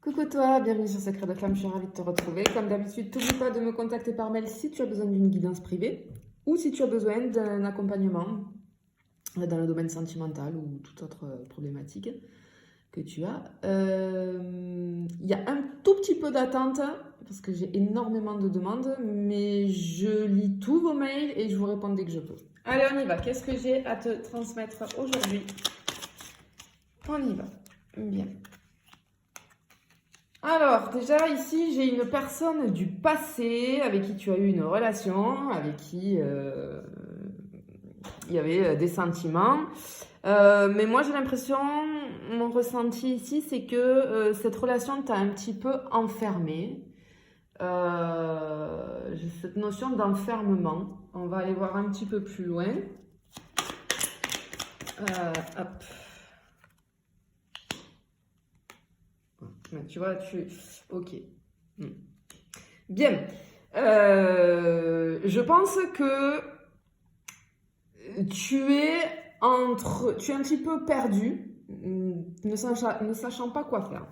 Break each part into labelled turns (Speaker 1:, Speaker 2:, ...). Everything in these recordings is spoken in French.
Speaker 1: Coucou toi, bienvenue sur Secret de Flamme, je suis ravie de te retrouver. Comme d'habitude, n'oublie pas de me contacter par mail si tu as besoin d'une guidance privée ou si tu as besoin d'un accompagnement dans le domaine sentimental ou toute autre problématique que tu as. Il y a un tout petit peu d'attente parce que j'ai énormément de demandes, mais je lis tous vos mails et je vous réponds dès que je peux. Allez, on y va. Qu'est-ce que j'ai à te transmettre aujourd'hui? On y va. Bien. Alors, déjà, ici, j'ai une personne du passé avec qui tu as eu une relation, avec qui il y avait des sentiments. Mais moi, j'ai l'impression, mon ressenti ici, c'est que cette relation t'a un petit peu enfermé. J'ai cette notion d'enfermement. On va aller voir un petit peu plus loin. Hop. Tu vois, ok. Bien. Je pense que tu es un petit peu perdu, ne sachant pas quoi faire.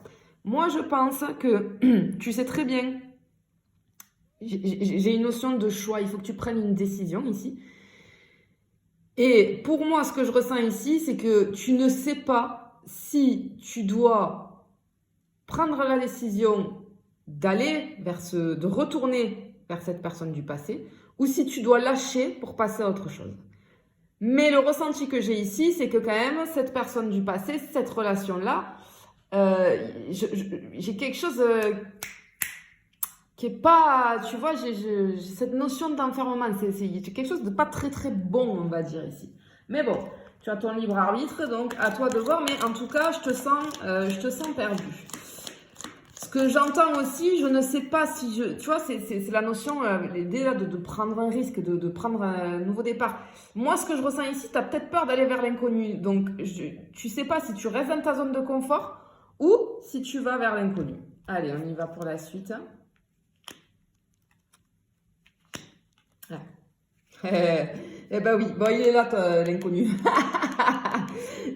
Speaker 1: Moi, je pense que tu sais très bien, j'ai une notion de choix, il faut que tu prennes une décision ici. Et pour moi, ce que je ressens ici, c'est que tu ne sais pas si tu dois prendre la décision de retourner vers cette personne du passé, ou si tu dois lâcher pour passer à autre chose. Mais le ressenti que j'ai ici, c'est que quand même, cette personne du passé, cette relation-là, j'ai quelque chose qui est pas, tu vois, j'ai cette notion d'enfermement, c'est quelque chose de pas très très bon, on va dire ici. Mais bon, tu as ton libre arbitre, donc à toi de voir, mais en tout cas, je te sens perdu. Ce que j'entends aussi, je ne sais pas si tu vois, c'est la notion, l'idée là de prendre un risque, de prendre un nouveau départ. Moi, ce que je ressens ici, tu as peut-être peur d'aller vers l'inconnu. Donc, tu sais pas si tu restes dans ta zone de confort ou si tu vas vers l'inconnu. Allez, on y va pour la suite. Eh ben oui, bon, il est là, l'inconnu.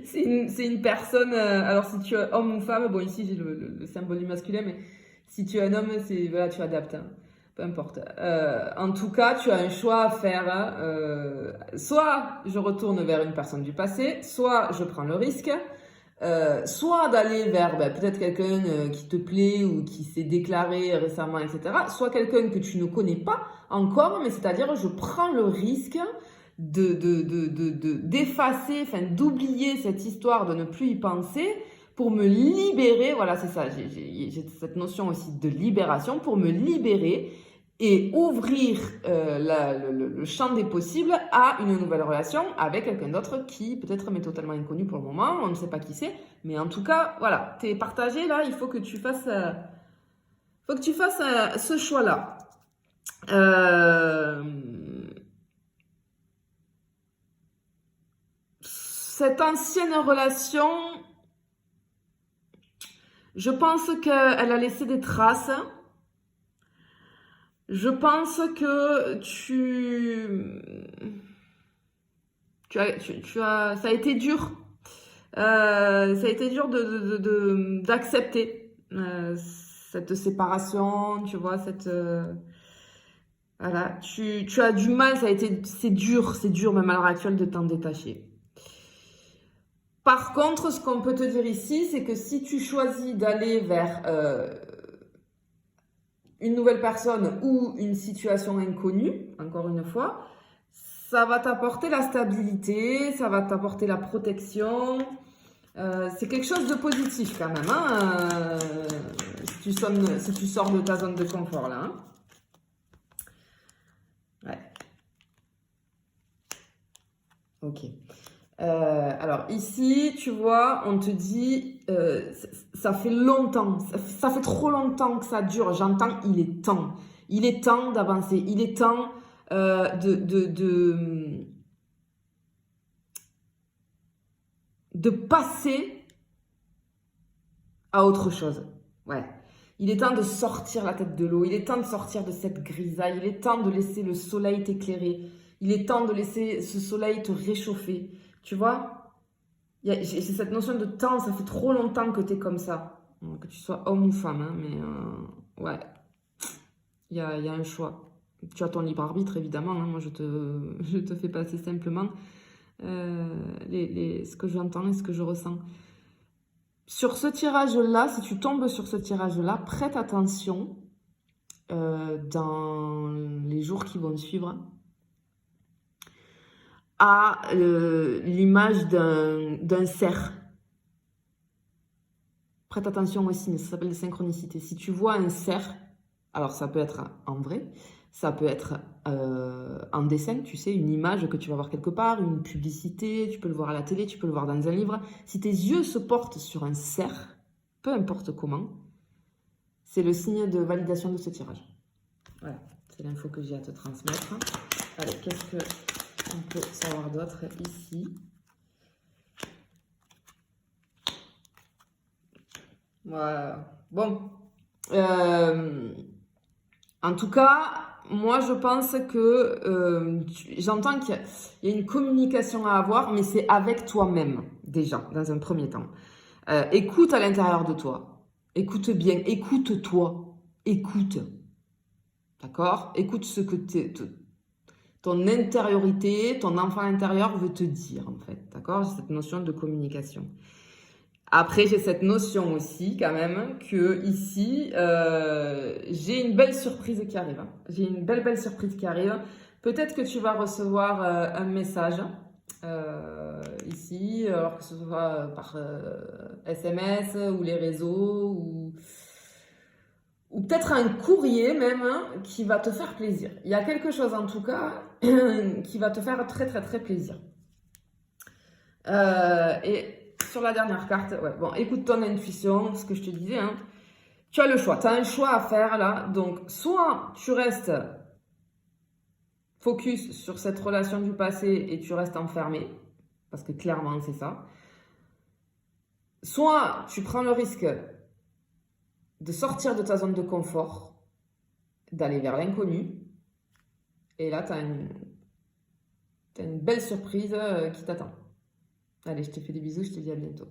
Speaker 1: C'est une personne, alors si tu es homme ou femme, bon ici j'ai le symbole du masculin, mais si tu es un homme, voilà, tu adaptes, hein, peu importe. En tout cas, tu as un choix à faire, hein, soit je retourne vers une personne du passé, soit je prends le risque, soit d'aller vers peut-être quelqu'un qui te plaît ou qui s'est déclaré récemment, etc. Soit quelqu'un que tu ne connais pas encore, mais c'est-à-dire je prends le risque d'effacer, enfin d'oublier cette histoire, de ne plus y penser pour me libérer. Voilà, c'est ça, j'ai cette notion aussi de libération pour me libérer et ouvrir le champ des possibles à une nouvelle relation avec quelqu'un d'autre qui peut-être m'est totalement inconnu pour le moment, on ne sait pas qui c'est, mais en tout cas, voilà, t'es partagé là, il faut que tu fasses, ce choix-là. Cette ancienne relation, je pense qu'elle a laissé des traces. Je pense que ça a été dur. Ça a été dur d'accepter cette séparation, tu vois, voilà, tu as du mal, c'est dur même à l'heure actuelle de t'en détacher. Par contre, ce qu'on peut te dire ici, c'est que si tu choisis d'aller vers une nouvelle personne ou une situation inconnue, encore une fois, ça va t'apporter la stabilité, ça va t'apporter la protection. C'est quelque chose de positif quand même, hein, si tu sors de ta zone de confort là. Hein. Ouais. Ok. Alors ici, tu vois, on te dit, ça fait longtemps, ça fait trop longtemps que ça dure. J'entends, il est temps d'avancer, il est temps de passer à autre chose. Ouais. Il est temps de sortir la tête de l'eau, il est temps de sortir de cette grisaille, il est temps de laisser le soleil t'éclairer, il est temps de laisser ce soleil te réchauffer. Tu vois? J'ai cette notion de temps, ça fait trop longtemps que tu es comme ça. Que tu sois homme ou femme, hein, mais ouais, il y a un choix. Tu as ton libre arbitre, évidemment. Hein, moi, je te fais passer simplement ce que j'entends et ce que je ressens. Sur ce tirage-là, si tu tombes sur ce tirage-là, prête attention dans les jours qui vont suivre à l'image d'un cerf. Prête attention aussi, mais ça s'appelle les synchronicités. Si tu vois un cerf, alors ça peut être en vrai, ça peut être en dessin, tu sais, une image que tu vas voir quelque part, une publicité, tu peux le voir à la télé, tu peux le voir dans un livre. Si tes yeux se portent sur un cerf, peu importe comment, c'est le signe de validation de ce tirage. Voilà, c'est l'info que j'ai à te transmettre. Allez, qu'est-ce qu'on peut savoir d'autre ici? Voilà. Bon. En tout cas, moi, je pense que j'entends qu'il y a une communication à avoir, mais c'est avec toi-même, déjà, dans un premier temps. Écoute à l'intérieur de toi. Écoute bien. Écoute-toi. Écoute. D'accord? Écoute ce que ton intériorité, ton enfant intérieur veut te dire, en fait. D'accord? Cette notion de communication. Après, j'ai cette notion aussi, quand même, que ici, j'ai une belle surprise qui arrive. Hein. J'ai une belle surprise qui arrive. Peut-être que tu vas recevoir un message ici, alors que ce soit par SMS ou les réseaux ou peut-être un courrier même hein, qui va te faire plaisir. Il y a quelque chose en tout cas qui va te faire très plaisir. Et sur la dernière carte, ouais, bon, écoute ton intuition, ce que je te disais, hein. Tu as le choix, tu as un choix à faire là. Donc, soit tu restes focus sur cette relation du passé et tu restes enfermé, parce que clairement c'est ça. Soit tu prends le risque de sortir de ta zone de confort, d'aller vers l'inconnu, et là tu as une belle surprise qui t'attend. Allez, je te fais des bisous, je te dis à bientôt.